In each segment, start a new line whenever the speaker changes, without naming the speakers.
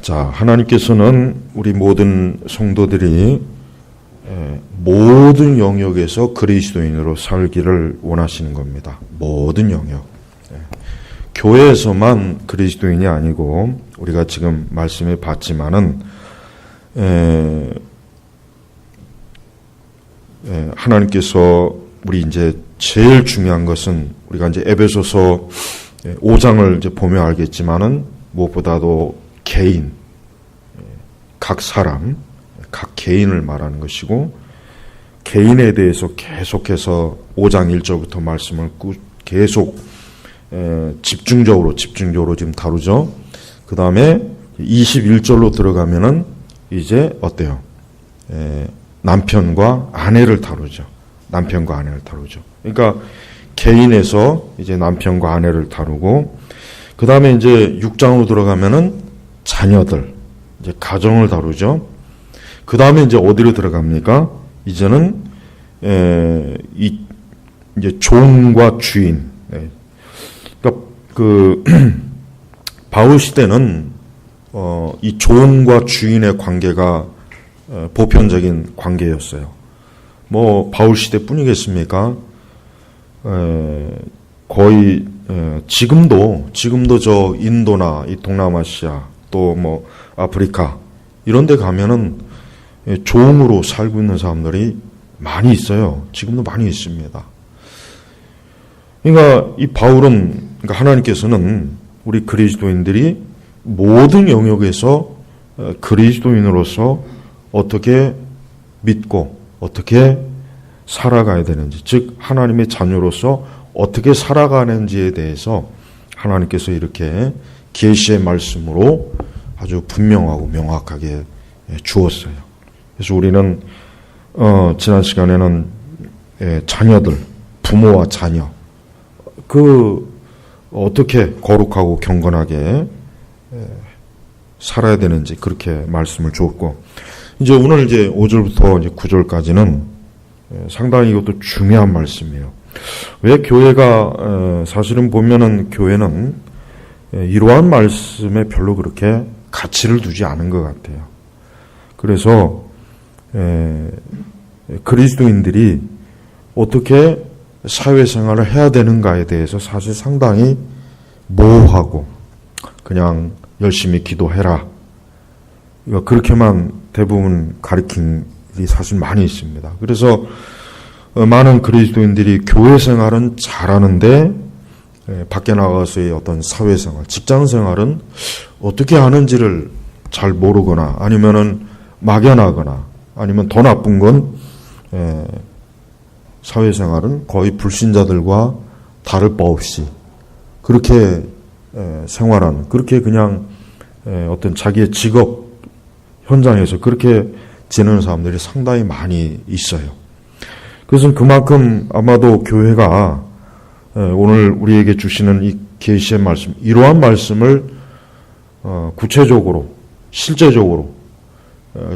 자, 하나님께서는 우리 모든 성도들이 모든 영역에서 그리스도인으로 살기를 원하시는 겁니다. 모든 영역. 교회에서만 그리스도인이 아니고 우리가 지금 말씀에 봤지만은 하나님께서 우리 이제 제일 중요한 것은 우리가 이제 에베소서 5장을 이제 보면 알겠지만은 무엇보다도 개인, 각 사람, 각 개인을 말하는 것이고 개인에 대해서 계속해서 5장 1절부터 말씀을 계속 집중적으로 지금 다루죠. 그 다음에 21절로 들어가면은 이제 어때요? 남편과 아내를 다루죠. 남편과 아내를 다루죠. 그러니까 개인에서 이제 남편과 아내를 다루고 그 다음에 이제 6장으로 들어가면은 자녀들, 이제 가정을 다루죠. 그 다음에 이제 어디로 들어갑니까? 이제는 이제 종과 주인. 그러니까 바울 시대는 이 종과 주인의 관계가 보편적인 관계였어요. 뭐 바울 시대뿐이겠습니까? 거의 지금도 저 인도나 이 동남아시아 또 뭐 아프리카 이런 데 가면은 종으로 살고 있는 사람들이 많이 있어요. 지금도 많이 있습니다. 그러니까 이 바울은, 그러니까 하나님께서는 우리 그리스도인들이 모든 영역에서 그리스도인으로서 어떻게 믿고 어떻게 살아가야 되는지, 즉 하나님의 자녀로서 어떻게 살아가는지에 대해서 하나님께서 이렇게 계시의 말씀으로 아주 분명하고 명확하게 주었어요. 그래서 우리는 지난 시간에는 자녀들, 부모와 자녀, 어떻게 거룩하고 경건하게 살아야 되는지 그렇게 말씀을 주었고, 이제 오늘 이제 5절부터 이제 9절까지는 상당히 이것도 중요한 말씀이에요. 왜 교회가 사실은 보면은 교회는 이러한 말씀에 별로 그렇게 가치를 두지 않은 것 같아요. 그래서 그리스도인들이 어떻게 사회생활을 해야 되는가에 대해서 사실 상당히 모호하고 그냥 열심히 기도해라, 그렇게만 대부분 가르친 일이 사실 많이 있습니다. 그래서 많은 그리스도인들이 교회 생활은 잘하는데 밖에 나가서의 어떤 사회생활, 직장생활은 어떻게 하는지를 잘 모르거나 아니면은 막연하거나 아니면 더 나쁜 건 사회생활은 거의 불신자들과 다를 바 없이 그렇게 생활하는, 그렇게 그냥 어떤 자기의 직업 현장에서 그렇게 지내는 사람들이 상당히 많이 있어요. 그것은 그만큼 아마도 교회가 오늘 우리에게 주시는 이 계시의 말씀, 이러한 말씀을 구체적으로 실제적으로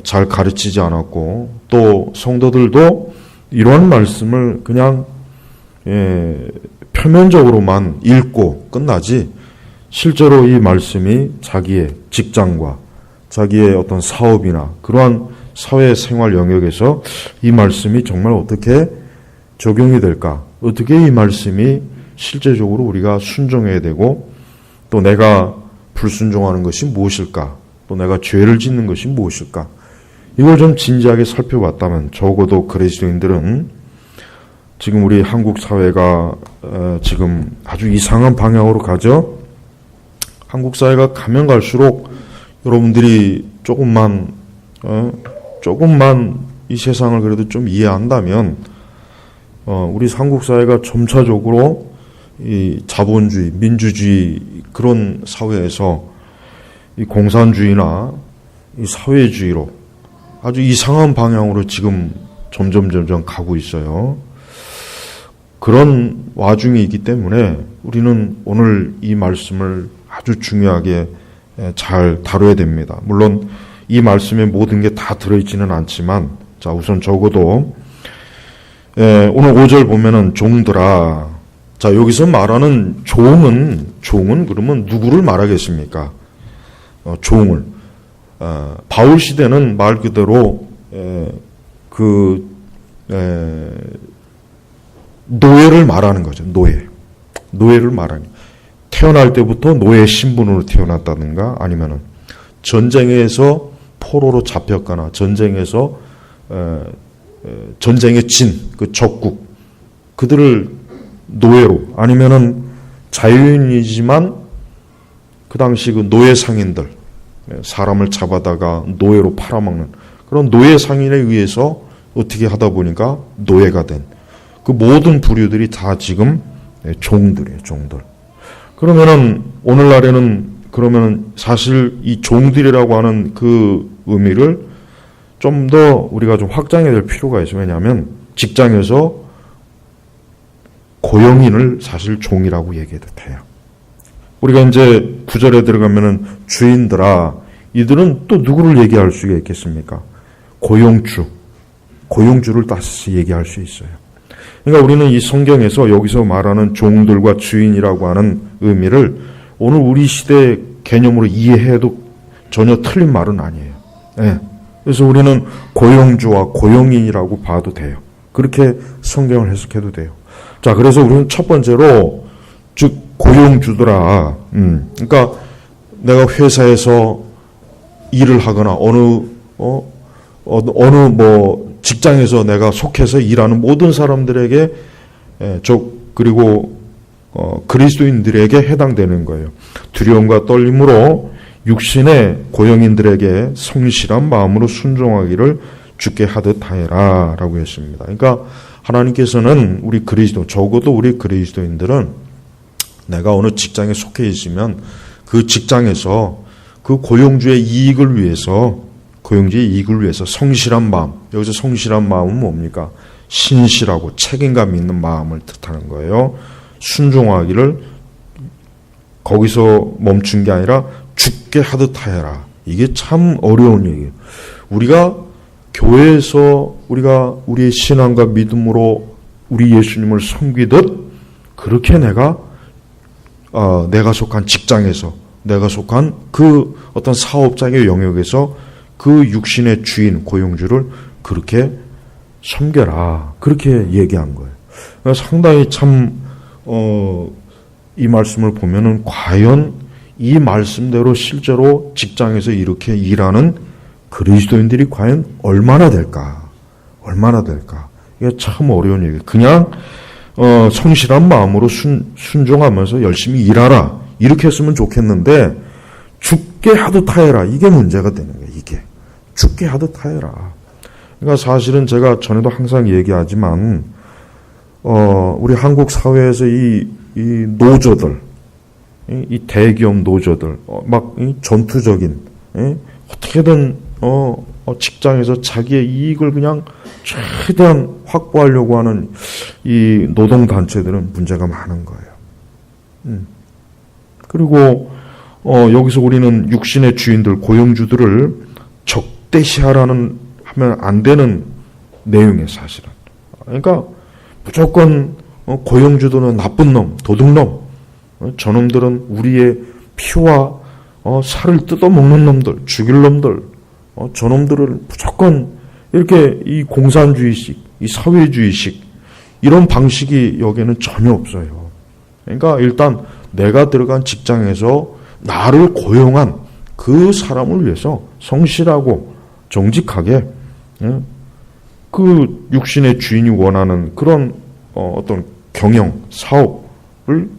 잘 가르치지 않았고, 또 성도들도 이러한 말씀을 그냥 표면적으로만 읽고 끝나지 실제로 이 말씀이 자기의 직장과 자기의 어떤 사업이나 그러한 사회생활 영역에서 이 말씀이 정말 어떻게 적용이 될까, 어떻게 이 말씀이 실제적으로 우리가 순종해야 되고, 또 내가 불순종하는 것이 무엇일까, 또 내가 죄를 짓는 것이 무엇일까, 이걸 좀 진지하게 살펴봤다면 적어도 그리스도인들은 지금 우리 한국 사회가 지금 아주 이상한 방향으로 가죠. 한국 사회가 가면 갈수록 여러분들이 조금만 이 세상을 그래도 좀 이해한다면 우리 한국 사회가 점차적으로 이 자본주의, 민주주의 그런 사회에서 이 공산주의나 이 사회주의로 아주 이상한 방향으로 지금 점점 가고 있어요. 그런 와중이 있기 때문에 우리는 오늘 이 말씀을 아주 중요하게 잘 다뤄야 됩니다. 물론 이 말씀에 모든 게 다 들어있지는 않지만, 자, 우선 적어도 오늘 5절 보면은 종들아. 자, 여기서 말하는 종은 그러면 누구를 말하겠습니까? 종을. 바울 시대는 말 그대로 노예를 말하는 거죠. 노예를 말하는. 태어날 때부터 노예 신분으로 태어났다든가 아니면은 전쟁에서 포로로 잡혔거나 전쟁에서 전쟁에 진 그 적국 그들을 노예로 아니면은 자유인이지만 그 당시 그 노예 상인들 사람을 잡아다가 노예로 팔아먹는 그런 노예 상인에 의해서 어떻게 하다 보니까 노예가 된 그 모든 부류들이 다 지금 종들이에요, 종들. 그러면은 오늘날에는 그러면은 사실 이 종들이라고 하는 그 의미를 좀 더 우리가 좀 확장해야 될 필요가 있어요. 왜냐하면 직장에서 고용인을 사실 종이라고 얘기해도 돼요. 우리가 이제 구절에 들어가면은 주인들아, 이들은 또 누구를 얘기할 수가 있겠습니까? 고용주를 다시 얘기할 수 있어요. 그러니까 우리는 이 성경에서 여기서 말하는 종들과 주인이라고 하는 의미를 오늘 우리 시대 개념으로 이해해도 전혀 틀린 말은 아니에요. 네. 그래서 우리는 고용주와 고용인이라고 봐도 돼요. 그렇게 성경을 해석해도 돼요. 자, 그래서 우리는 첫 번째로 즉 고용주더라. 그러니까 내가 회사에서 일을 하거나 어느 뭐 직장에서 내가 속해서 일하는 모든 사람들에게 그리고 그리스도인들에게 해당되는 거예요. 두려움과 떨림으로 육신의 고용인들에게 성실한 마음으로 순종하기를 주께 하듯 하여라 라고 했습니다. 그러니까 하나님께서는 우리 적어도 우리 그리스도인들은 내가 어느 직장에 속해 있으면 그 직장에서 그 고용주의 이익을 위해서 성실한 마음, 여기서 성실한 마음은 뭡니까? 신실하고 책임감 있는 마음을 뜻하는 거예요. 순종하기를 거기서 멈춘 게 아니라 죽게 하듯 하여라. 이게 참 어려운 얘기예요. 우리가 교회에서 우리의 신앙과 믿음으로 우리 예수님을 섬기듯 그렇게 내가 속한 직장에서 내가 속한 그 어떤 사업장의 영역에서 그 육신의 주인 고용주를 그렇게 섬겨라. 그렇게 얘기한 거예요. 상당히 참 이 말씀을 보면은 과연 이 말씀대로 실제로 직장에서 이렇게 일하는 그리스도인들이 과연 얼마나 될까? 이게 참 어려운 얘기예요. 그냥 성실한 마음으로 순종하면서 열심히 일하라. 이렇게 했으면 좋겠는데 죽게 하듯 하여라. 이게 문제가 되는 거예요. 이게 죽게 하듯 하여라. 그러니까 사실은 제가 전에도 항상 얘기하지만 우리 한국 사회에서 이 노조들, 이 대기업 노조들, 막 전투적인 어떻게든 직장에서 자기의 이익을 그냥 최대한 확보하려고 하는 이 노동 단체들은 문제가 많은 거예요. 그리고 여기서 우리는 육신의 주인들, 고용주들을 적대시하면 안 되는 내용이에요, 사실은. 그러니까 무조건 고용주들은 나쁜 놈, 도둑놈, 저놈들은 우리의 피와 살을 뜯어먹는 놈들, 죽일 놈들, 저놈들을 무조건 이렇게 이 공산주의식, 이 사회주의식 이런 방식이 여기에는 전혀 없어요. 그러니까 일단 내가 들어간 직장에서 나를 고용한 그 사람을 위해서 성실하고 정직하게 그 육신의 주인이 원하는 그런 어떤 경영, 사업을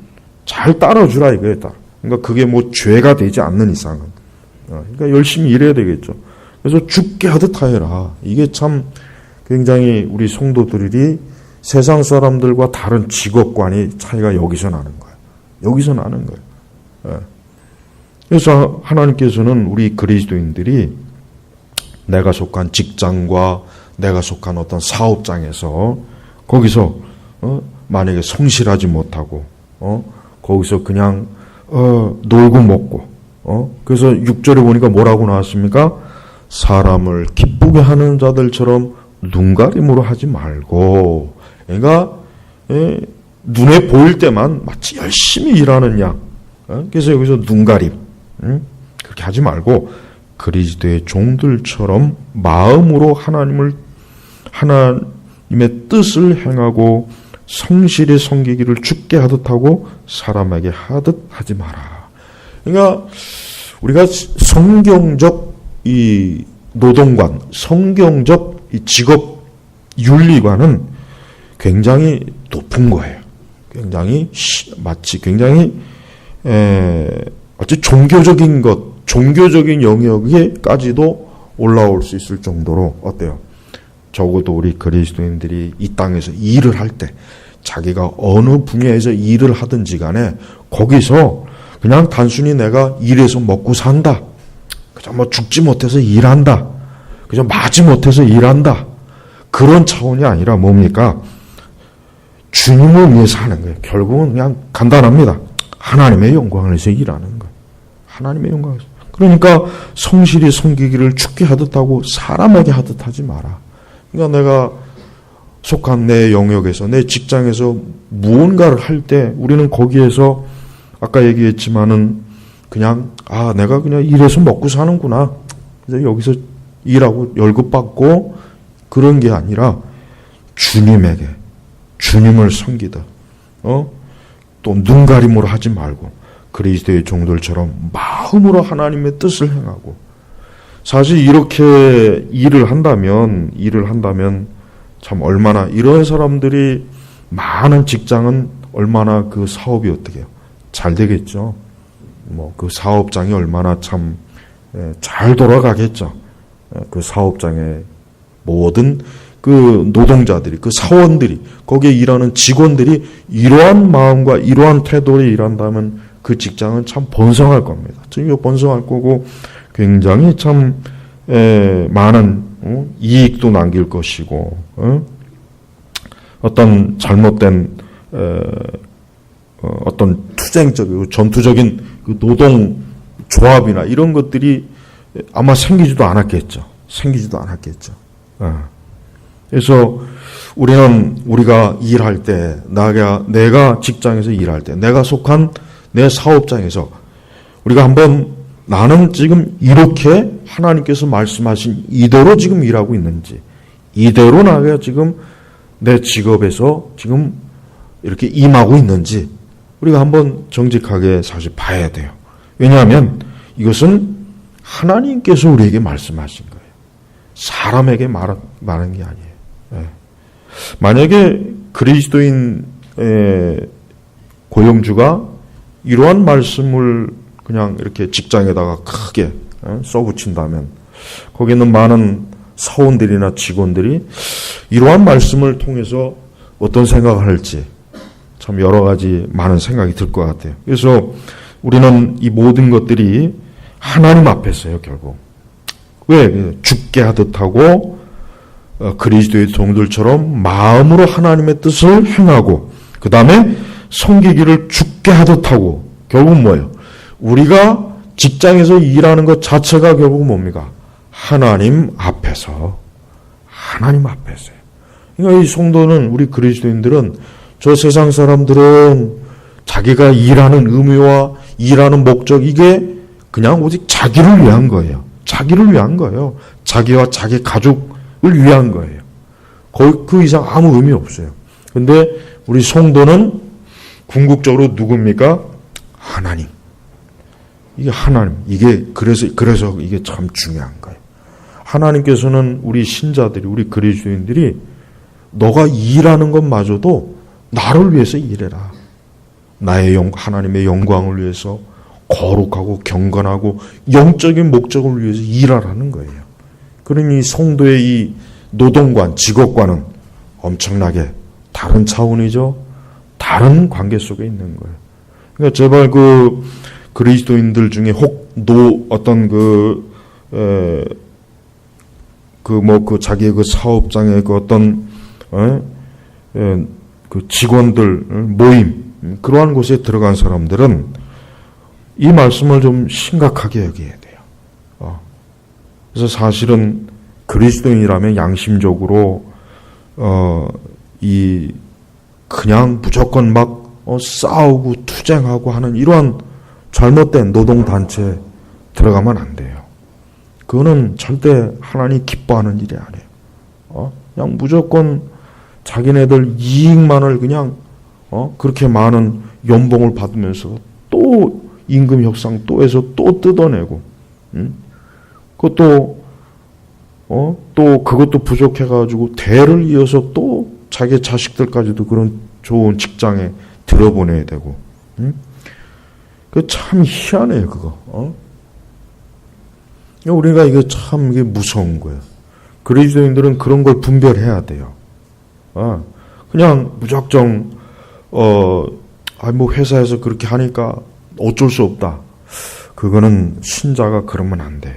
잘 따라주라 이거에 따라. 그러니까 그게 뭐 죄가 되지 않는 이상은. 그러니까 열심히 일해야 되겠죠. 그래서 죽게 하듯 하여라. 이게 참 굉장히 우리 성도들이 세상 사람들과 다른 직업관이 차이가 여기서 나는 거예요. 그래서 하나님께서는 우리 그리스도인들이 내가 속한 직장과 내가 속한 어떤 사업장에서 거기서 만약에 성실하지 못하고 거기서 그냥 놀고 먹고 그래서 6절에 보니까 뭐라고 나왔습니까? 사람을 기쁘게 하는 자들처럼 눈가림으로 하지 말고, 그러니까 눈에 보일 때만 마치 열심히 일하는 양. 그래서 여기서 눈가림 그렇게 하지 말고 그리스도의 종들처럼 마음으로 하나님의 뜻을 행하고 성실히 섬기기를 주께 하듯 하고 사람에게 하듯 하지 마라. 그러니까 우리가 성경적 이 노동관, 성경적 이 직업 윤리관은 굉장히 높은 거예요. 굉장히 어찌 종교적인 종교적인 영역에까지도 올라올 수 있을 정도로 어때요? 적어도 우리 그리스도인들이 이 땅에서 일을 할 때 자기가 어느 분야에서 일을 하든지 간에 거기서 그냥 단순히 내가 일해서 먹고 산다. 그저 뭐 죽지 못해서 일한다. 그저 마지 못해서 일한다. 그런 차원이 아니라 뭡니까? 주님을 위해서 하는 거예요. 결국은 그냥 간단합니다. 하나님의 영광을 위해서 일하는 거예요. 하나님의 영광을 위해서. 그러니까 성실히 섬기기를 주께 하듯 하고 사람에게 하듯 하지 마라. 그러니까 내가 속한 내 영역에서 내 직장에서 무언가를 할 때 우리는 거기에서 아까 얘기했지만은 그냥 내가 그냥 일해서 먹고 사는구나. 그래서 여기서 일하고 월급 받고 그런 게 아니라 주님에게 주님을 섬기다. 또 눈가림으로 하지 말고 그리스도의 종들처럼 마음으로 하나님의 뜻을 행하고 사실 이렇게 일을 한다면 참 얼마나 이런 사람들이 많은 직장은 얼마나 그 사업이 어떻게 해요? 잘 되겠죠. 뭐 그 사업장이 얼마나 참 잘 돌아가겠죠. 그 사업장에 모든 그 노동자들이 그 사원들이 거기에 일하는 직원들이 이러한 마음과 이러한 태도로 일한다면 그 직장은 참 번성할 겁니다. 지금 번성할 거고 굉장히 참 많은 이익도 남길 것이고 어떤 잘못된 어떤 투쟁적이고 전투적인 그 노동 조합이나 이런 것들이 아마 생기지도 않았겠죠. 그래서 우리가 일할 때, 내가 직장에서 일할 때, 내가 속한 내 사업장에서 우리가 한번 나는 지금 이렇게 하나님께서 말씀하신 이대로 지금 일하고 있는지, 이대로 나가 지금 내 직업에서 지금 이렇게 임하고 있는지 우리가 한번 정직하게 사실 봐야 돼요. 왜냐하면 이것은 하나님께서 우리에게 말씀하신 거예요. 사람에게 말한 게 아니에요. 만약에 그리스도인 고용주가 이러한 말씀을 그냥 이렇게 직장에다가 크게 써붙인다면 거기 있는 많은 사원들이나 직원들이 이러한 말씀을 통해서 어떤 생각을 할지 참 여러 가지 많은 생각이 들 것 같아요. 그래서 우리는 이 모든 것들이 하나님 앞에서요, 결국. 왜? 죽게 하듯 하고 그리스도의 종들처럼 마음으로 하나님의 뜻을 행하고 그 다음에 섬기기를 죽게 하듯 하고 결국 뭐예요? 우리가 직장에서 일하는 것 자체가 결국 뭡니까? 하나님 앞에서요. 그러니까 이 성도는 우리 그리스도인들은 저 세상 사람들은 자기가 일하는 의미와 일하는 목적 이게 그냥 오직 자기를 위한 거예요. 자기와 자기 가족을 위한 거예요. 그 이상 아무 의미 없어요. 근데 우리 성도는 궁극적으로 누굽니까? 하나님. 이게 하나님. 그래서 이게 참 중요한 거예요. 하나님께서는 우리 신자들이, 우리 그리스도인들이 너가 일하는 것마저도 나를 위해서 일해라. 하나님의 영광을 위해서 거룩하고 경건하고 영적인 목적을 위해서 일하라는 거예요. 그러니 성도의 이 노동관, 직업관은 엄청나게 다른 차원이죠. 다른 관계 속에 있는 거예요. 그러니까 제발 그 그리스도인들 중에 자기의 그 사업장의 그 어떤 그 직원들 모임 그러한 곳에 들어간 사람들은 이 말씀을 좀 심각하게 여겨야 돼요. 그래서 사실은 그리스도인이라면 양심적으로 그냥 무조건 막 싸우고 투쟁하고 하는 이러한 잘못된 노동단체에 들어가면 안 돼요. 그거는 절대 하나님 기뻐하는 일이 아니에요. 그냥 무조건 자기네들 이익만을 그냥 그렇게 많은 연봉을 받으면서 또 임금 협상 또 해서 또 뜯어내고, 그것도 또 그것도 부족해가지고 대를 이어서 또 자기 자식들까지도 그런 좋은 직장에 들어보내야 되고, 그 참 희한해요, 그거. 우리가 이게 참 이게 무서운 거예요. 그리스도인들은 그런 걸 분별해야 돼요. 그냥 무작정 뭐 회사에서 그렇게 하니까 어쩔 수 없다. 그거는 신자가 그러면 안 돼요.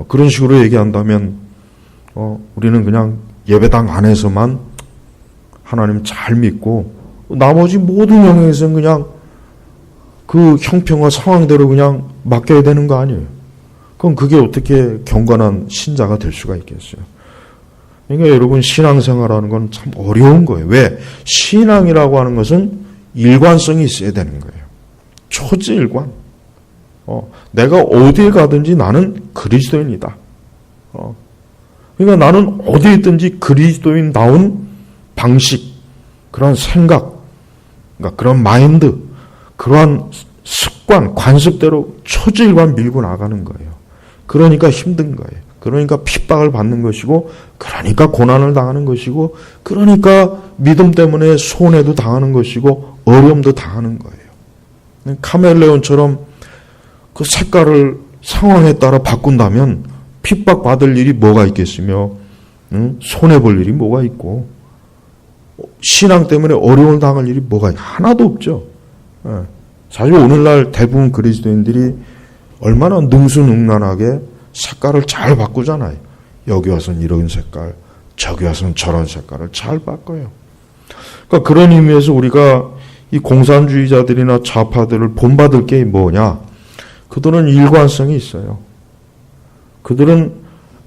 그런 식으로 얘기한다면 우리는 그냥 예배당 안에서만 하나님 잘 믿고 나머지 모든 영역에서는 그냥 그 형평과 상황대로 그냥 맡겨야 되는 거 아니에요. 그럼 그게 어떻게 경건한 신자가 될 수가 있겠어요? 그러니까 여러분, 신앙생활하는 건 참 어려운 거예요. 왜? 신앙이라고 하는 것은 일관성이 있어야 되는 거예요. 초지일관. 내가 어디에 가든지 나는 그리스도인이다. 그러니까 나는 어디에 있든지 그리스도인다운 방식, 그런 생각, 그러니까 그런 마인드, 그러한 습관, 관습대로 초지일관 밀고 나가는 거예요. 그러니까 힘든 거예요. 그러니까 핍박을 받는 것이고, 그러니까 고난을 당하는 것이고, 그러니까 믿음 때문에 손해도 당하는 것이고, 어려움도 당하는 거예요. 카멜레온처럼 그 색깔을 상황에 따라 바꾼다면 핍박받을 일이 뭐가 있겠으며, 손해볼 일이 뭐가 있고, 신앙 때문에 어려움을 당할 일이 뭐가 하나도 없죠. 사실 오늘날 대부분 그리스도인들이 얼마나 능수능란하게 색깔을 잘 바꾸잖아요. 여기 와서는 이런 색깔, 저기 와서는 저런 색깔을 잘 바꿔요. 그러니까 그런 의미에서 우리가 이 공산주의자들이나 좌파들을 본받을 게 뭐냐? 그들은 일관성이 있어요. 그들은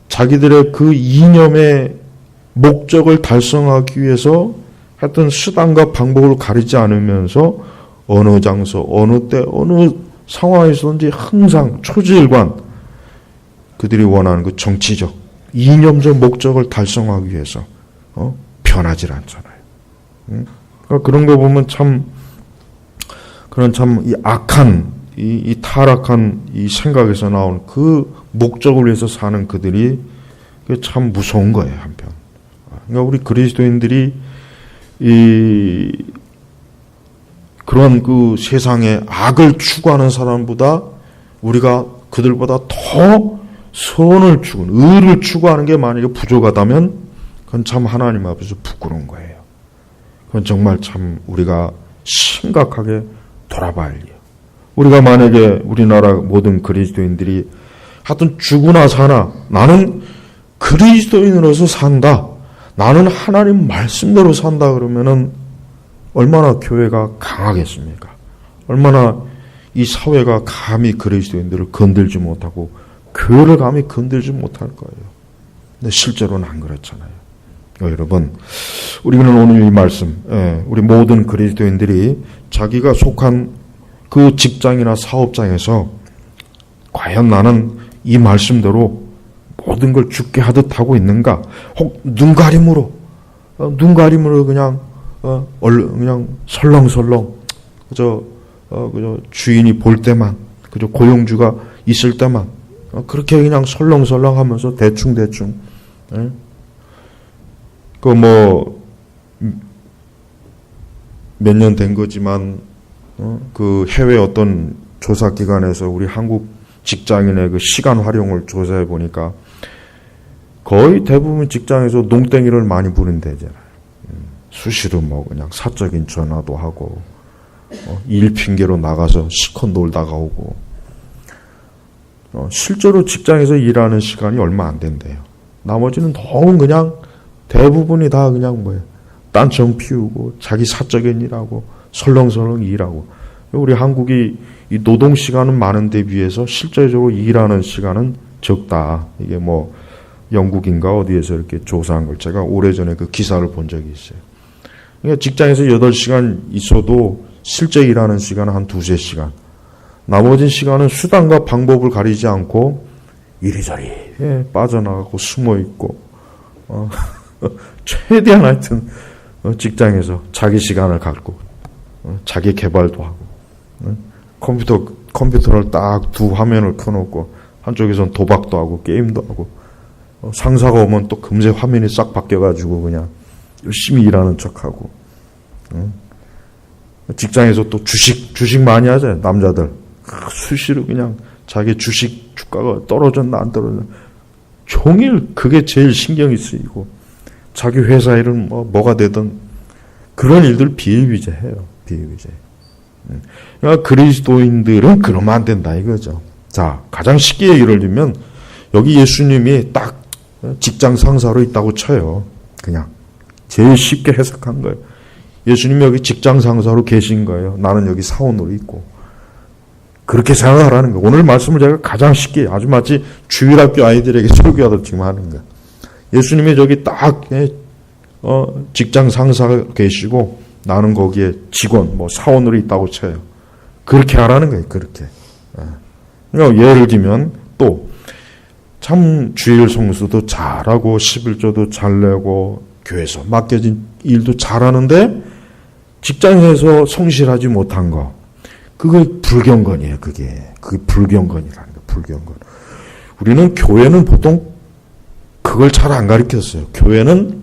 자기들의 그 이념의 목적을 달성하기 위해서 하여튼 수단과 방법을 가리지 않으면서 어느 장소, 어느 때, 어느 상황에서든지 항상 초지일관 그들이 원하는 그 정치적, 이념적 목적을 달성하기 위해서 변하질 않잖아요. 그러니까 그런 거 보면 참 이 악한, 이 타락한 이 생각에서 나온 그 목적을 위해서 사는 그들이 참 무서운 거예요, 한편. 그러니까 우리 그리스도인들이 그런 그 세상에 악을 추구하는 사람보다 우리가 그들보다 더 선을 추구하는, 의를 추구하는 게 만약에 부족하다면 그건 참 하나님 앞에서 부끄러운 거예요. 그건 정말 참 우리가 심각하게 돌아봐야 할 일이에요. 우리가 만약에 우리나라 모든 그리스도인들이 하여튼 죽으나 사나 나는 그리스도인으로서 산다, 나는 하나님 말씀대로 산다 그러면은 얼마나 교회가 강하겠습니까? 얼마나 이 사회가 감히 그리스도인들을 건들지 못하고 교회를 감히 건들지 못할 거예요. 근데 실제로는 안 그렇잖아요. 여러분, 우리는 오늘 이 말씀, 우리 모든 그리스도인들이 자기가 속한 그 직장이나 사업장에서 과연 나는 이 말씀대로 모든 걸 죽게 하듯 하고 있는가? 혹 눈가림으로 그냥 설렁설렁 그저 주인이 볼 때만, 그저 고용주가 있을 때만 그렇게 그냥 설렁설렁하면서 대충 그 뭐 몇 년 된 거지만 그 해외 어떤 조사 기관에서 우리 한국 직장인의 그 시간 활용을 조사해 보니까 거의 대부분 직장에서 농땡이를 많이 부린대잖아요. 수시로 뭐 그냥 사적인 전화도 하고 일 핑계로 나가서 실컷 놀다가 오고 실제로 직장에서 일하는 시간이 얼마 안 된대요. 나머지는 너무 그냥 대부분이 다 그냥 뭐예요, 딴청 피우고 자기 사적인 일하고 설렁설렁 일하고. 우리 한국이 이 노동 시간은 많은데 비해서 실제적으로 일하는 시간은 적다. 이게 뭐 영국인가 어디에서 이렇게 조사한 걸 제가 오래전에 그 기사를 본 적이 있어요. 그러니까 직장에서 8시간 있어도 실제 일하는 시간은 한 2-3시간. 나머지 시간은 수단과 방법을 가리지 않고 이리저리 빠져나가고 숨어있고 최대한 하여튼 직장에서 자기 시간을 갖고 자기 개발도 하고 컴퓨터를 딱 두 화면을 켜놓고 한쪽에선 도박도 하고 게임도 하고 상사가 오면 또 금세 화면이 싹 바뀌어가지고 그냥 열심히 일하는 척하고 직장에서 또 주식 많이 하잖아요. 남자들 수시로 그냥 자기 주가가 떨어졌나 안 떨어졌나 종일 그게 제일 신경이 쓰이고 자기 회사 일은 뭐가 되든 그런 일들 비일비재해요. 비일비재. 그러니까 그리스도인들은 그러면 안 된다 이거죠. 자, 가장 쉽게 예를 들면 여기 예수님이 딱 직장 상사로 있다고 쳐요. 그냥 제일 쉽게 해석한 거예요. 예수님이 여기 직장 상사로 계신 거예요. 나는 여기 사원으로 있고. 그렇게 생각하라는 거예요. 오늘 말씀을 제가 가장 쉽게 아주 마치 주일학교 아이들에게 설교하듯 지금 하는 거예요. 예수님이 저기 딱 직장 상사가 계시고 나는 거기에 직원 사원으로 있다고 쳐요. 그렇게 하라는 거예요. 그렇게. 그러니까 예를 들면 또 참 주일 성수도 잘하고 11조도 잘 내고 교회에서 맡겨진 일도 잘하는데 직장에서 성실하지 못한 거 그게 불경건이에요. 그게 불경건이라는 거예요. 불경건. 우리는 교회는 보통 그걸 잘 안 가르쳤어요. 교회는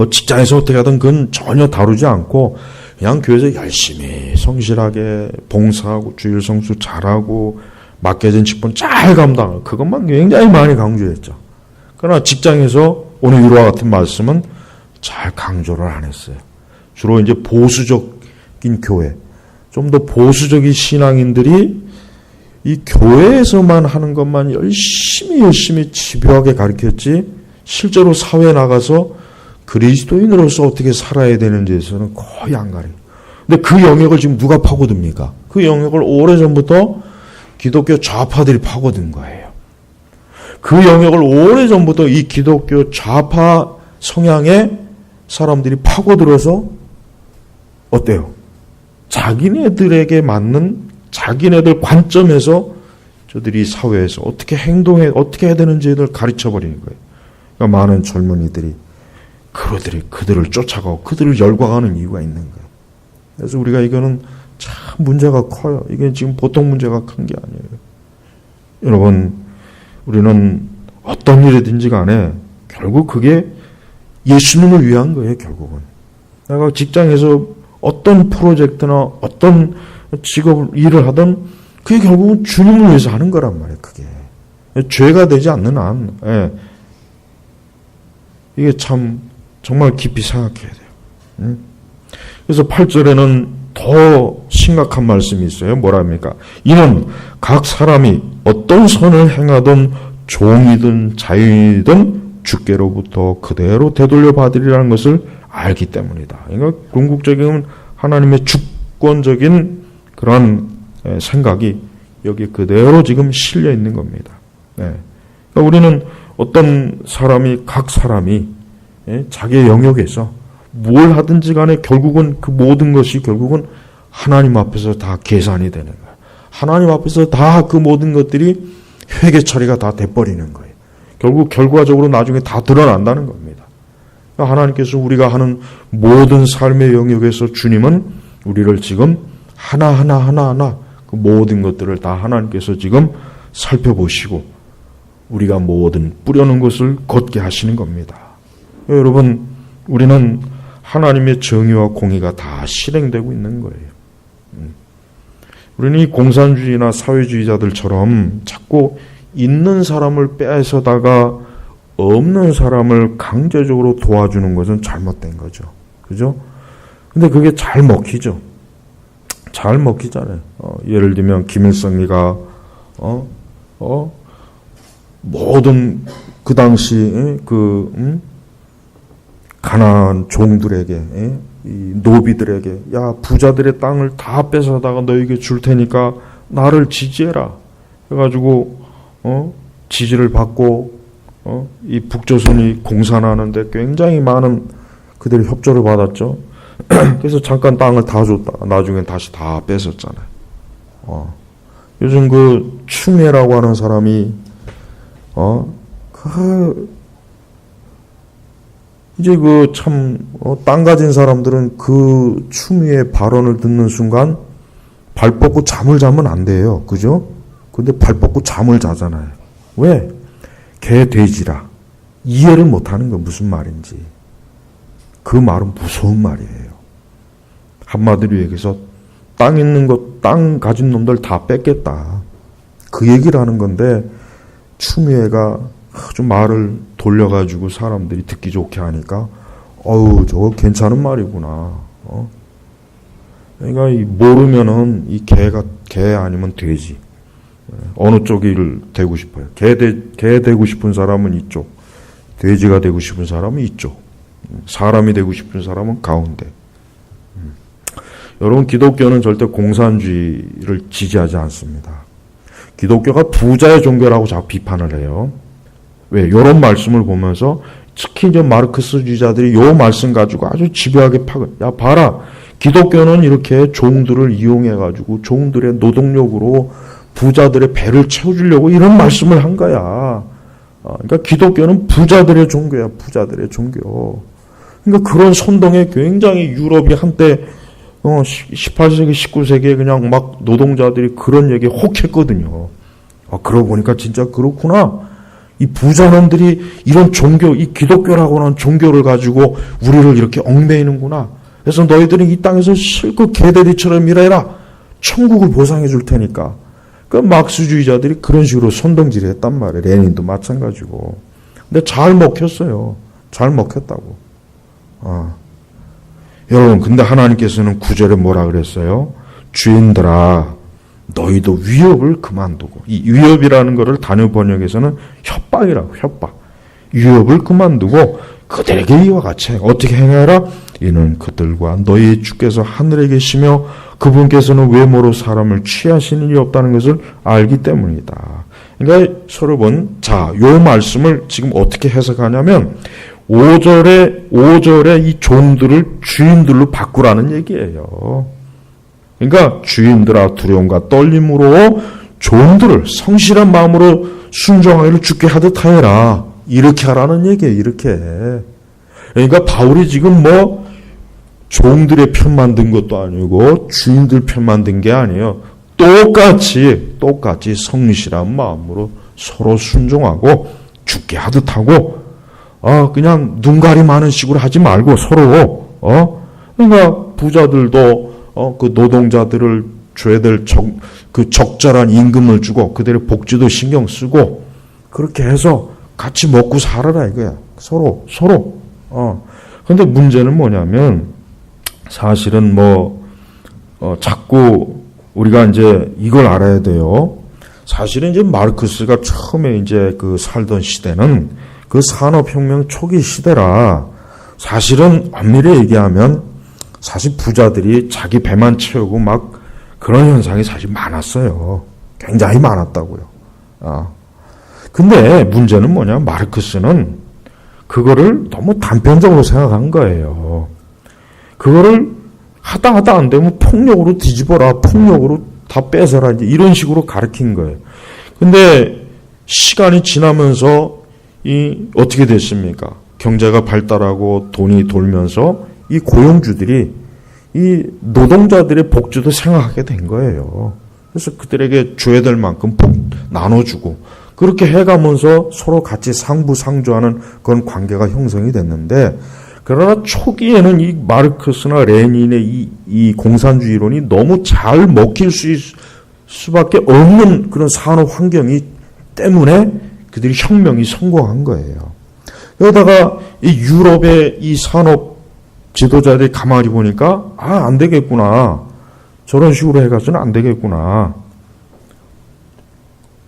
직장에서 어떻게 하든 그건 전혀 다루지 않고 그냥 교회에서 열심히 성실하게 봉사하고 주일 성수 잘하고 맡겨진 직분 잘 감당하고 그것만 굉장히 많이 강조했죠. 그러나 직장에서 오늘 이와 같은 말씀은 잘 강조를 안 했어요. 주로 이제 보수적인 교회, 좀 더 보수적인 신앙인들이 이 교회에서만 하는 것만 열심히 집요하게 가르쳤지 실제로 사회에 나가서 그리스도인으로서 어떻게 살아야 되는지에서는 거의 안 가르쳐요. 근데 그 영역을 지금 누가 파고듭니까? 그 영역을 오래전부터 기독교 좌파들이 파고든 거예요. 그 영역을 오래전부터 이 기독교 좌파 성향의 사람들이 파고들어서 어때요? 자기네들에게 맞는 자기네들 관점에서 저들이 사회에서 어떻게 어떻게 해야 되는지를 가르쳐버리는 거예요. 그러니까 많은 젊은이들이 그들을 쫓아가고 그들을 열광하는 이유가 있는 거예요. 그래서 우리가 이거는 참 문제가 커요. 이게 지금 보통 문제가 큰 게 아니에요. 여러분, 우리는 어떤 일이든지 간에 결국 그게 예수님을 위한 거예요, 결국은. 내가 직장에서 어떤 프로젝트나 어떤 일을 하든 그게 결국은 주님을 위해서 하는 거란 말이에요, 그게. 죄가 되지 않는 한, 이게 참 정말 깊이 생각해야 돼요. 그래서 8절에는 더 심각한 말씀이 있어요. 뭐랍니까? 이는 각 사람이 어떤 선을 행하든 종이든 자유인이든 주께로부터 그대로 되돌려 받으리라는 것을 알기 때문이다. 그러니까 궁극적인 하나님의 주권적인 그런 생각이 여기 그대로 지금 실려 있는 겁니다. 그러니까 우리는 어떤 사람이 각 사람이 자기의 영역에서 뭘 하든지 간에 결국은 그 모든 것이 결국은 하나님 앞에서 다 계산이 되는 거예요. 하나님 앞에서 다 그 모든 것들이 회개 처리가 다 돼버리는 거예요. 결국 결과적으로 나중에 다 드러난다는 겁니다. 하나님께서 우리가 하는 모든 삶의 영역에서 주님은 우리를 지금 하나하나 그 모든 것들을 다 하나님께서 지금 살펴보시고 우리가 모든 뿌려놓은 것을 걷게 하시는 겁니다. 여러분, 우리는 하나님의 정의와 공의가 다 실행되고 있는 거예요. 우리는 이 공산주의나 사회주의자들처럼 자꾸 있는 사람을 빼앗아다가 없는 사람을 강제적으로 도와주는 것은 잘못된 거죠. 그죠? 근데 그게 잘 먹히죠. 잘 먹히잖아요. 예를 들면 김일성이가 모든 그 당시 가난한 종들에게, 이 노비들에게, 야, 부자들의 땅을 다 뺏어다가 너에게 줄 테니까 나를 지지해라. 해가지고 지지를 받고 이 북조선이 공산하는데 굉장히 많은 그들의 협조를 받았죠. 그래서 잠깐 땅을 다 줬다. 나중엔 다시 다 뺏었잖아요. 요즘 그 추미애라고 하는 사람이 이제 땅 가진 사람들은 그 추미애 발언을 듣는 순간 발 뻗고 잠을 자면 안 돼요. 그죠? 근데 발 뻗고 잠을 자잖아요. 왜? 개, 돼지라. 이해를 못 하는 거 무슨 말인지. 그 말은 무서운 말이에요. 한마디로 얘기해서 땅 가진 놈들 다 뺏겠다. 그 얘기를 하는 건데, 추미애가 아주 말을 돌려가지고 사람들이 듣기 좋게 하니까, 저거 괜찮은 말이구나. 그러니까 모르면은 이 개 아니면 돼지. 어느 쪽을 되고 싶어요. 개 되고 싶은 사람은 이쪽. 돼지가 되고 싶은 사람은 이쪽. 사람이 되고 싶은 사람은 가운데. 여러분, 기독교는 절대 공산주의를 지지하지 않습니다. 기독교가 부자의 종교라고 자꾸 비판을 해요. 왜? 이런 말씀을 보면서 특히 이제 마르크스주의자들이 이 말씀 가지고 아주 집요하게 야, 봐라. 기독교는 이렇게 종들을 이용해가지고 종들의 노동력으로 부자들의 배를 채워주려고 이런 말씀을 한 거야. 그러니까 기독교는 부자들의 종교야, 부자들의 종교. 그러니까 그런 선동에 굉장히 유럽이 한때 18세기, 19세기에 그냥 막 노동자들이 그런 얘기에 혹했거든요. 그러고 보니까 진짜 그렇구나. 이 부자놈들이 이런 종교, 이 기독교라고 하는 종교를 가지고 우리를 이렇게 얽매이는구나. 그래서 너희들은 이 땅에서 실컷 개돼지처럼 일해라. 천국을 보상해 줄 테니까. 그 막스주의자들이 그런 식으로 선동질을 했단 말이에요. 레닌도 마찬가지고. 근데 잘 먹혔어요. 잘 먹혔다고. 여러분, 근데 하나님께서는 9절에 뭐라 그랬어요? 주인들아, 너희도 위협을 그만두고. 이 위협이라는 것을 단어 번역에서는 협박이라고, 협박. 위협을 그만두고 그들에게 이와 같이 어떻게 행하라? 이는 그들과 너희 주께서 하늘에 계시며 그분께서는 외모로 사람을 취하시는 일이 없다는 것을 알기 때문이다. 그러니까 여러분, 요 말씀을 지금 어떻게 해석하냐면 5절에 이 종들을 주인들로 바꾸라는 얘기예요. 그러니까 주인들아 두려움과 떨림으로 종들을 성실한 마음으로 순종하기를 주께 하듯 하여라. 이렇게 하라는 얘기예요. 이렇게. 그러니까 바울이 지금 종들의 편만 든 것도 아니고 주인들 편만 든 게 아니에요. 똑같이 성실한 마음으로 서로 순종하고 주께 하듯 하고 그냥 눈가림하는 식으로 하지 말고 서로 그러니까 부자들도 그 노동자들을 줘야 될 그 적절한 임금을 주고 그들의 복지도 신경 쓰고 그렇게 해서 같이 먹고 살아라 이거야. 서로. 근데 문제는 뭐냐면 사실은 자꾸 우리가 이제 이걸 알아야 돼요. 사실은 이제 마르크스가 처음에 이제 그 살던 시대는 그 산업혁명 초기 시대라 사실은 엄밀히 얘기하면 사실 부자들이 자기 배만 채우고 막 그런 현상이 사실 많았어요. 굉장히 많았다고요. 근데 문제는 뭐냐? 마르크스는 그거를 너무 단편적으로 생각한 거예요. 그거를 하다 안 되면 폭력으로 뒤집어라. 폭력으로 다 뺏어라. 이제 이런 식으로 가르친 거예요. 근데 시간이 지나면서 어떻게 됐습니까? 경제가 발달하고 돈이 돌면서 이 고용주들이 이 노동자들의 복지도 생각하게 된 거예요. 그래서 그들에게 줘야 될 만큼 나눠주고 그렇게 해가면서 서로 같이 상부상조하는 그런 관계가 형성이 됐는데 그러나 초기에는 이 마르크스나 레닌의 이 공산주의론이 너무 잘 먹힐 수밖에 없는 그런 산업 환경이 때문에 그들이 혁명이 성공한 거예요. 여기다가 이 유럽의 이 산업 지도자들이 가만히 보니까 안 되겠구나. 저런 식으로 해가지고는 안 되겠구나.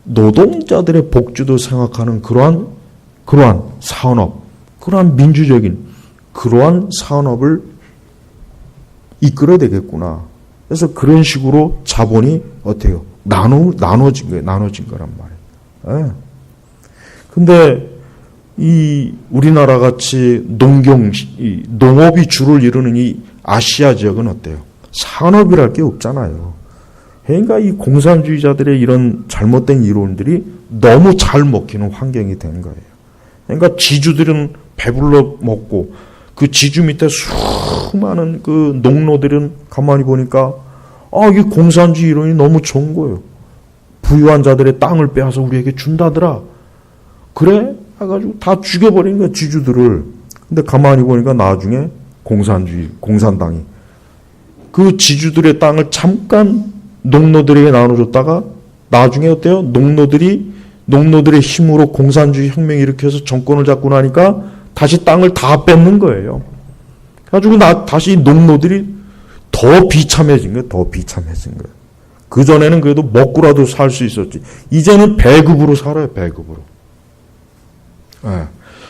노동자들의 복지도 생각하는 그러한 산업, 그러한 민주적인 그러한 산업을 이끌어야 되겠구나. 그래서 그런 식으로 자본이 어때요? 나눠진 거예요. 나눠진 거란 말이에요. 근데 이 우리나라 같이 농업이 주를 이루는 이 아시아 지역은 어때요? 산업이랄 게 없잖아요. 그러니까 이 공산주의자들의 이런 잘못된 이론들이 너무 잘 먹히는 환경이 된 거예요. 그러니까 지주들은 배불러 먹고 그 지주 밑에 수많은 그 농노들은 가만히 보니까 이 공산주의 이론이 너무 좋은 거예요. 부유한 자들의 땅을 빼앗아 우리에게 준다더라. 그래? 해가지고 다 죽여버린 거야, 지주들을. 근데 가만히 보니까 나중에 공산당이 그 지주들의 땅을 잠깐 농노들에게 나눠줬다가 나중에 어때요? 농노들의 힘으로 공산주의 혁명을 일으켜서 정권을 잡고 나니까 다시 땅을 다 뺏는 거예요. 그래가지고 다시 농노들이 더 비참해진 거예요. 더 비참해진 거예요. 그전에는 그래도 먹고라도 살 수 있었지. 이제는 배급으로 살아요. 배급으로. 네.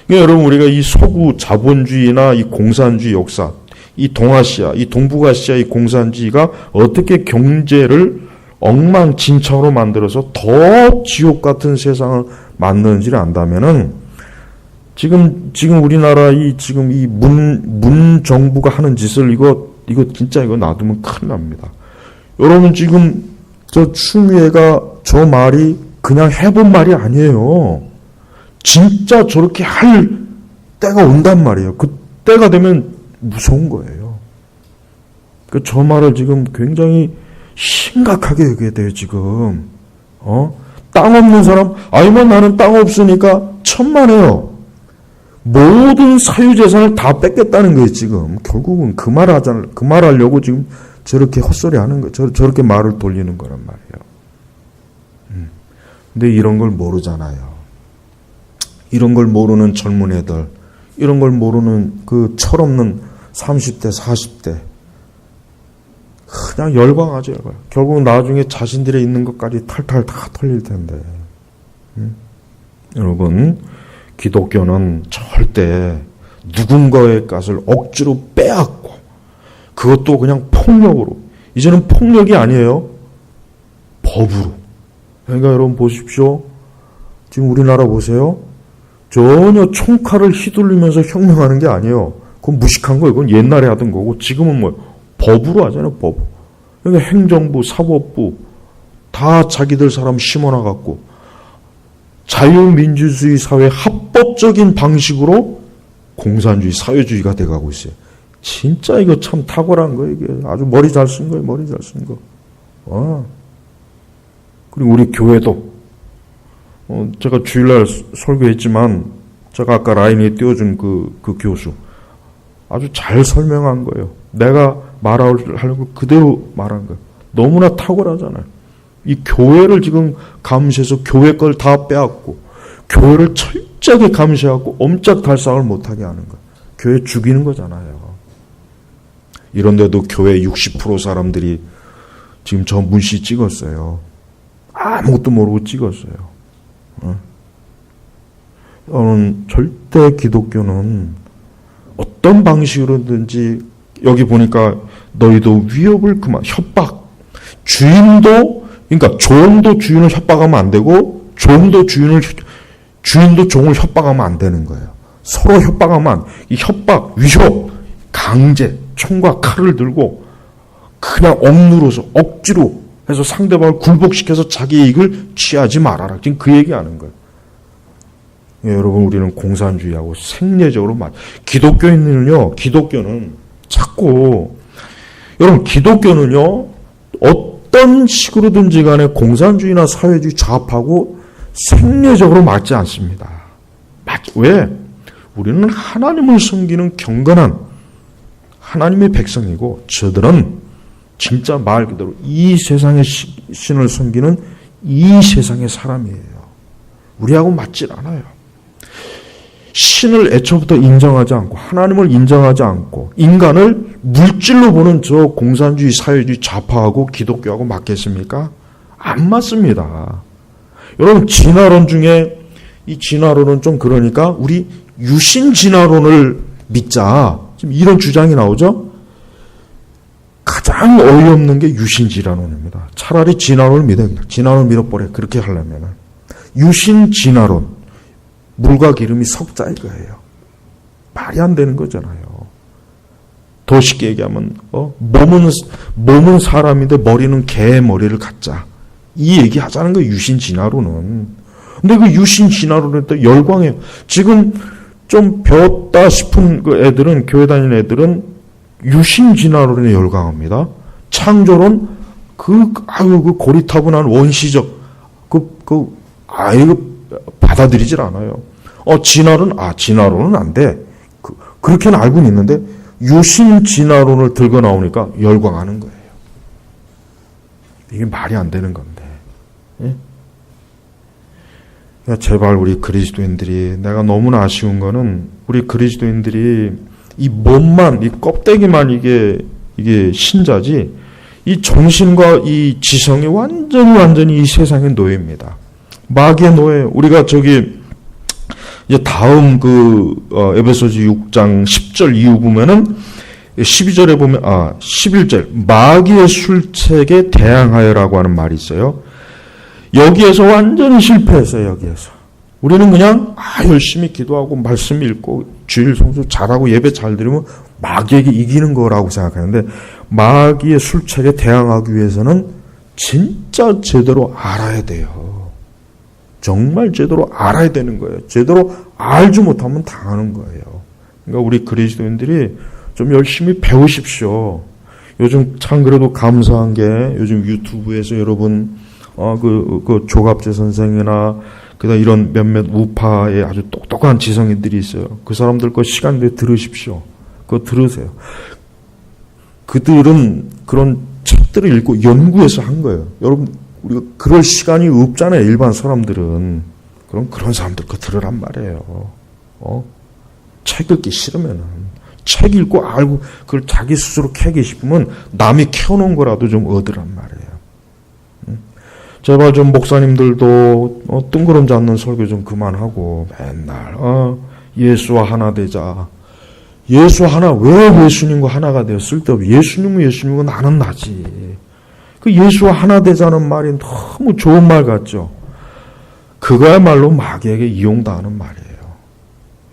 그러니까 여러분 우리가 이 서구 자본주의나 이 공산주의 역사, 이 동아시아, 이 동북아시아 이 공산주의가 어떻게 경제를 엉망진창으로 만들어서 더 지옥 같은 세상을 만드는지를 안다면은 지금 우리나라 이 문 정부가 하는 짓을 이거 진짜 이거 놔두면 큰일 납니다. 여러분 지금 저 추미애가 저 말이 그냥 해본 말이 아니에요. 진짜 저렇게 할 때가 온단 말이에요. 그 때가 되면 무서운 거예요. 저 말을 지금 굉장히 심각하게 얘기해야 돼요, 지금. 땅 없는 사람, 나는 땅 없으니까 천만에요. 모든 사유재산을 다 뺏겠다는 거예요, 지금. 결국은 그 말 하려고 지금 저렇게 헛소리 하는 거예요. 저렇게 말을 돌리는 거란 말이에요. 근데 이런 걸 모르잖아요. 이런 걸 모르는 젊은 애들, 이런 걸 모르는 그 철없는 30대, 40대. 그냥 열광하죠, 열광. 결국은 나중에 자신들의 있는 것까지 탈탈 다 털릴 텐데. 여러분, 기독교는 절대 누군가의 것을 억지로 빼앗고, 그것도 그냥 폭력으로. 이제는 폭력이 아니에요. 법으로. 그러니까 여러분 보십시오. 지금 우리나라 보세요. 전혀 총칼을 휘둘리면서 혁명하는 게 아니에요. 그건 무식한 거예요. 그건 옛날에 하던 거고 지금은 뭐 법으로 하잖아요. 법. 그러니까 행정부, 사법부 다 자기들 사람 심어놔갖고 자유민주주의 사회 합법적인 방식으로 공산주의, 사회주의가 돼가고 있어요. 진짜 이거 참 탁월한 거예요. 이게 아주 머리 잘 쓴 거예요. 머리 잘 쓴 거. 그리고 우리 교회도 제가 주일날 설교했지만 제가 아까 라인에 띄워준 그 교수 아주 잘 설명한 거예요. 내가 말하려고 그대로 말한 거예요. 너무나 탁월하잖아요. 이 교회를 지금 감시해서 교회 걸 다 빼앗고 교회를 철저하게 감시하고 엄짝달싹을 못하게 하는 거예요. 교회 죽이는 거잖아요. 이런데도 교회 60% 사람들이 지금 저 문씨 찍었어요. 아무것도 모르고 찍었어요. 저는 절대 기독교는 어떤 방식으로든지 여기 보니까 너희도 위협을 그만 협박 그러니까 종도 주인을 협박하면 안 되고 주인도 종을 협박하면 안 되는 거예요. 서로 협박하면 이 협박, 위협, 강제, 총과 칼을 들고 그냥 억누르서 억지로 해서 상대방을 굴복시켜서 자기 이익을 취하지 말아라. 지금 그 얘기하는 거예요. 예, 여러분 우리는 공산주의하고 생리적으로 기독교는 자꾸 여러분 기독교는요 어떤 식으로든지 간에 공산주의나 사회주의 좌파하고 생리적으로 맞지 않습니다. 왜? 우리는 하나님을 섬기는 경건한 하나님의 백성이고 저들은 진짜 말 그대로 이 세상의 신을 섬기는 이 세상의 사람이에요. 우리하고 맞질 않아요. 신을 애초부터 인정하지 않고 하나님을 인정하지 않고 인간을 물질로 보는 저 공산주의, 사회주의 좌파하고 기독교하고 맞겠습니까? 안 맞습니다. 여러분 진화론 중에 이 진화론은 좀 그러니까 우리 유신 진화론을 믿자. 지금 이런 주장이 나오죠? 가장 어이없는 게 유신 진화론입니다. 차라리 진화론을 믿어야 돼. 진화론을 믿어버려. 그렇게 하려면. 유신 진화론. 물과 기름이 석자 이거예요. 말이 안 되는 거잖아요. 더 쉽게 얘기하면 몸은 사람인데 머리는 개 머리를 갖자. 이 얘기 하자는 거예요. 유신 진화론은. 근데 그 유신 진화론에 또 열광해요. 지금 좀 배웠다 싶은 그 애들은, 교회 다니는 애들은 유신 진화론에 열광합니다. 창조론 그 고리타분한 원시적 받아들이질 않아요. 진화론은 안 돼. 그렇게는 알고는 있는데 유신 진화론을 들고 나오니까 열광하는 거예요. 이게 말이 안 되는 건데. 예? 그러니까 제발 우리 그리스도인들이, 내가 너무나 아쉬운 거는 우리 그리스도인들이 이 몸만, 이 껍데기만 이게 신자지, 이 정신과 이 지성이 완전히 이 세상의 노예입니다. 마귀의 노예. 우리가 이제 다음 에베소서 6장 10절 이후 보면은 12절에 보면 11절 마귀의 술책에 대항하여라고 하는 말이 있어요. 여기에서 완전히 실패했어요. 여기에서 우리는 그냥 열심히 기도하고 말씀 읽고 주일 성수 잘하고 예배 잘 드리면 마귀에게 이기는 거라고 생각하는데, 마귀의 술책에 대항하기 위해서는 진짜 제대로 알아야 돼요. 정말 제대로 알아야 되는 거예요. 제대로 알지 못하면 당하는 거예요. 그러니까 우리 그리스도인들이 좀 열심히 배우십시오. 요즘 참 그래도 감사한 게, 요즘 유튜브에서 여러분 그 조갑재 선생이나 그다음 이런 몇몇 우파의 아주 똑똑한 지성인들이 있어요. 그 사람들 거 시간 내 들으십시오. 그거 들으세요. 그들은 그런 책들을 읽고 연구해서 한 거예요. 여러분, 우리가 그럴 시간이 없잖아요. 일반 사람들은. 그럼 그런 사람들 거 들으란 말이에요. 책 읽기 싫으면은 책 읽고 알고 그걸 자기 스스로 캐기 싶으면 남이 캐놓은 거라도 좀 얻으란 말이에요. 제발 좀 목사님들도 뜬구름지 않는 설교 좀 그만하고 맨날 예수와 하나 되자. 예수 하나, 왜 예수님과 하나가 되어 쓸데없이 예수님은 나는 나지. 그 예수와 하나 되자는 말이 너무 좋은 말 같죠. 그거야말로 마귀에게 이용당하는 말이에요.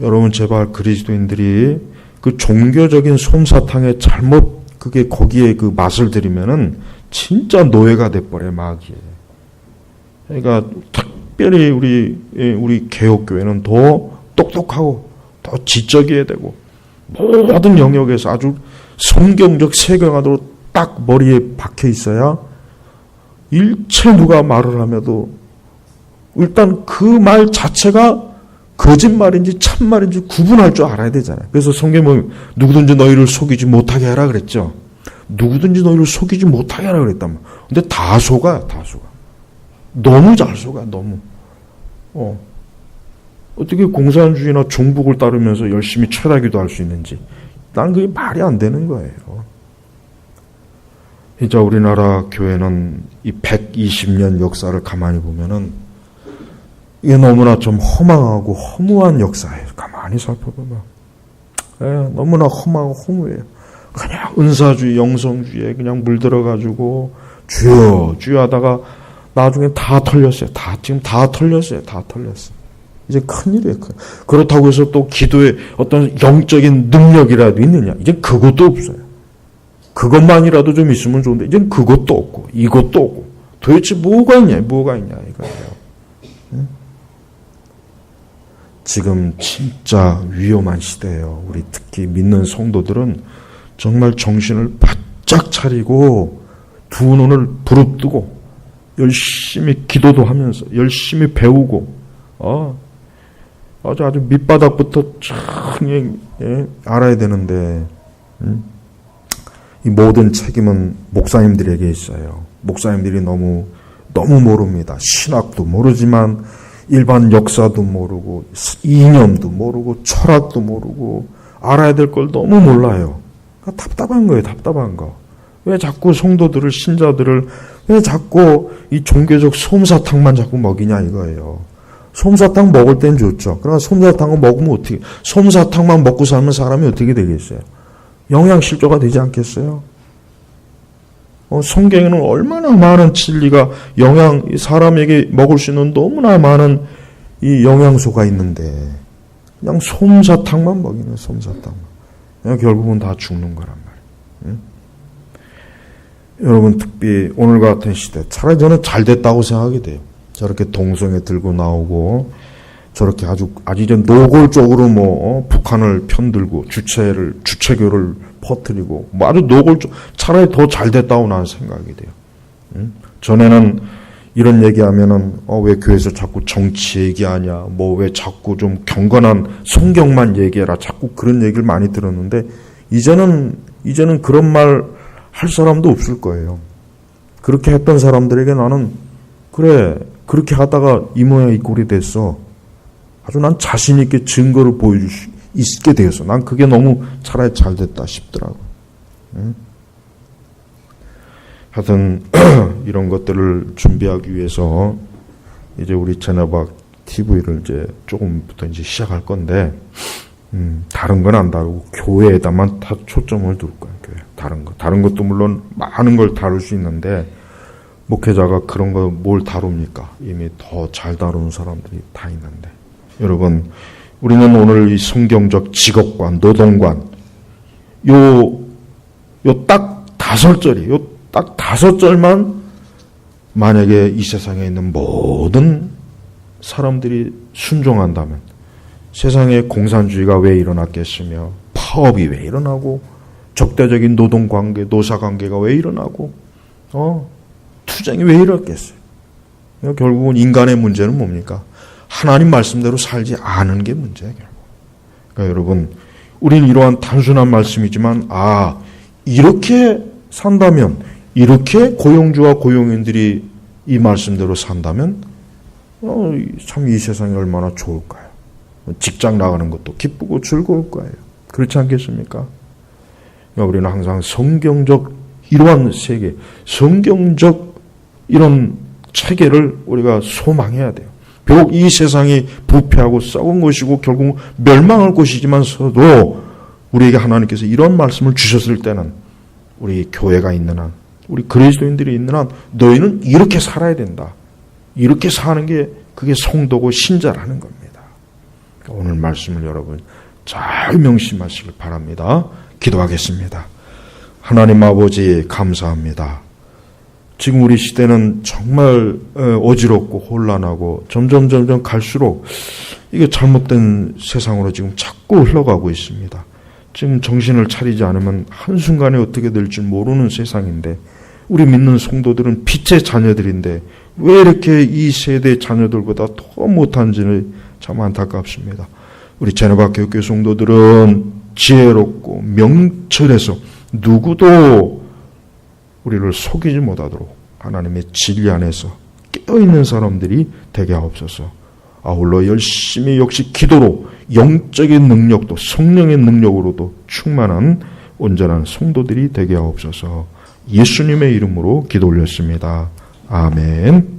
여러분 제발 그리스도인들이 그 종교적인 솜사탕에 잘못 거기에 그 맛을 들이면은 진짜 노예가 돼버려요, 마귀에. 그러니까 특별히 우리 개혁교회는 더 똑똑하고 더 지적이어야 되고 모든 영역에서 아주 성경적 세경화로 딱 머리에 박혀 있어야 일체 누가 말을 하며도 일단 그 말 자체가 거짓말인지 참말인지 구분할 줄 알아야 되잖아요. 그래서 성경에 보면 누구든지 너희를 속이지 못하게 하라 그랬죠. 누구든지 너희를 속이지 못하게 하라 그랬단 말이야. 근데 다 속아요. 너무 잘 속아, 너무. 어떻게 공산주의나 종북을 따르면서 열심히 철학기도 할 수 있는지. 난 그게 말이 안 되는 거예요. 진짜 우리나라 교회는 이 120년 역사를 가만히 보면은 이게 너무나 좀 허망하고 허무한 역사예요. 가만히 살펴보면. 너무나 허망하고 허무해요. 그냥 은사주의, 영성주의에 그냥 물들어가지고 주여 하다가 나중에 다 털렸어요. 지금 다 털렸어요. 이제 큰일이에요. 그렇다고 해서 또 기도에 어떤 영적인 능력이라도 있느냐? 이제 그것도 없어요. 그것만이라도 좀 있으면 좋은데 이제 그것도 없고 이것도 없고 도대체 뭐가 있냐 이거예요. 지금 진짜 위험한 시대예요. 우리 특히 믿는 성도들은 정말 정신을 바짝 차리고 두 눈을 부릅뜨고 열심히 기도도 하면서 열심히 배우고 아주 밑바닥부터 참 알아야 되는데 이 모든 책임은 목사님들에게 있어요. 목사님들이 너무 모릅니다. 신학도 모르지만 일반 역사도 모르고 이념도 모르고 철학도 모르고 알아야 될 걸 너무 몰라요. 그러니까 답답한 거예요. 답답한 거. 왜 자꾸 성도들을, 신자들을 왜 자꾸 이 종교적 솜사탕만 자꾸 먹이냐 이거예요. 솜사탕 먹을 땐 좋죠. 그러나 솜사탕을 먹으면 어떻게, 솜사탕만 먹고 살면 사람이 어떻게 되겠어요? 영양실조가 되지 않겠어요? 성경에는 얼마나 많은 진리가 사람에게 먹을 수 있는 너무나 많은 이 영양소가 있는데 그냥 솜사탕만 먹이는 솜사탕만. 결국은 다 죽는 거란 말이에요. 여러분, 특히 오늘 같은 시대, 차라리 저는 잘 됐다고 생각이 돼요. 저렇게 동성애 들고 나오고, 저렇게 아주 이제 노골적으로 북한을 편들고, 주체교를 퍼뜨리고, 아주 노골적, 차라리 더 잘 됐다고 나는 생각이 돼요. 전에는 이런 얘기하면은, 왜 교회에서 자꾸 정치 얘기하냐, 왜 자꾸 좀 경건한 성경만 얘기해라, 자꾸 그런 얘기를 많이 들었는데, 이제는 그런 말 할 사람도 없을 거예요. 그렇게 했던 사람들에게 나는, 그래, 그렇게 하다가 이 모양 이 꼴이 됐어. 아주 난 자신 있게 증거를 보여줄 수 있게 되었어. 난 그게 너무 차라리 잘 됐다 싶더라고. 하여튼 이런 것들을 준비하기 위해서 이제 우리 제나박 TV를 이제 조금부터 이제 시작할 건데, 다른 건 안 다루고 교회에다만 다 초점을 둘 거예요. 교회. 다른 것도 물론 많은 걸 다룰 수 있는데, 목회자가 그런 거 뭘 다룹니까? 이미 더 잘 다루는 사람들이 다 있는데. 여러분, 우리는 오늘 이 성경적 직업관, 노동관, 요 딱 5절이, 딱 5절만 만약에 이 세상에 있는 모든 사람들이 순종한다면 세상에 공산주의가 왜 일어났겠으며, 파업이 왜 일어나고, 적대적인 노동관계, 노사관계가 왜 일어나고, 투쟁이 왜 일어났겠어요? 결국은 인간의 문제는 뭡니까? 하나님 말씀대로 살지 않은 게 문제예요. 그러니까 여러분, 우리는 이러한 단순한 말씀이지만, 이렇게 산다면, 이렇게 고용주와 고용인들이 이 말씀대로 산다면, 참 이 세상이 얼마나 좋을까요? 직장 나가는 것도 기쁘고 즐거울 거예요. 그렇지 않겠습니까? 그러니까 우리는 항상 성경적 이러한 세계, 성경적 이런 체계를 우리가 소망해야 돼요. 비록 이 세상이 부패하고 썩은 것이고 결국 멸망할 것이지만서도 우리에게 하나님께서 이런 말씀을 주셨을 때는 우리 교회가 있는 한, 우리 그리스도인들이 있는 한 너희는 이렇게 살아야 된다. 이렇게 사는 게 그게 성도고 신자라는 겁니다. 그러니까 오늘 말씀을 여러분 잘 명심하시길 바랍니다. 기도하겠습니다. 하나님 아버지 감사합니다. 지금 우리 시대는 정말 어지럽고 혼란하고 점점 갈수록 이게 잘못된 세상으로 지금 자꾸 흘러가고 있습니다. 지금 정신을 차리지 않으면 한순간에 어떻게 될지 모르는 세상인데, 우리 믿는 성도들은 빛의 자녀들인데 왜 이렇게 이 세대 자녀들보다 더 못한지는 참 안타깝습니다. 우리 제나박 교회 성도들은 지혜롭고 명철해서 누구도 우리를 속이지 못하도록 하나님의 진리 안에서 깨어있는 사람들이 되게 하옵소서. 아울러 열심히 역시 기도로 영적인 능력도 성령의 능력으로도 충만한 온전한 성도들이 되게 하옵소서. 예수님의 이름으로 기도 올렸습니다. 아멘.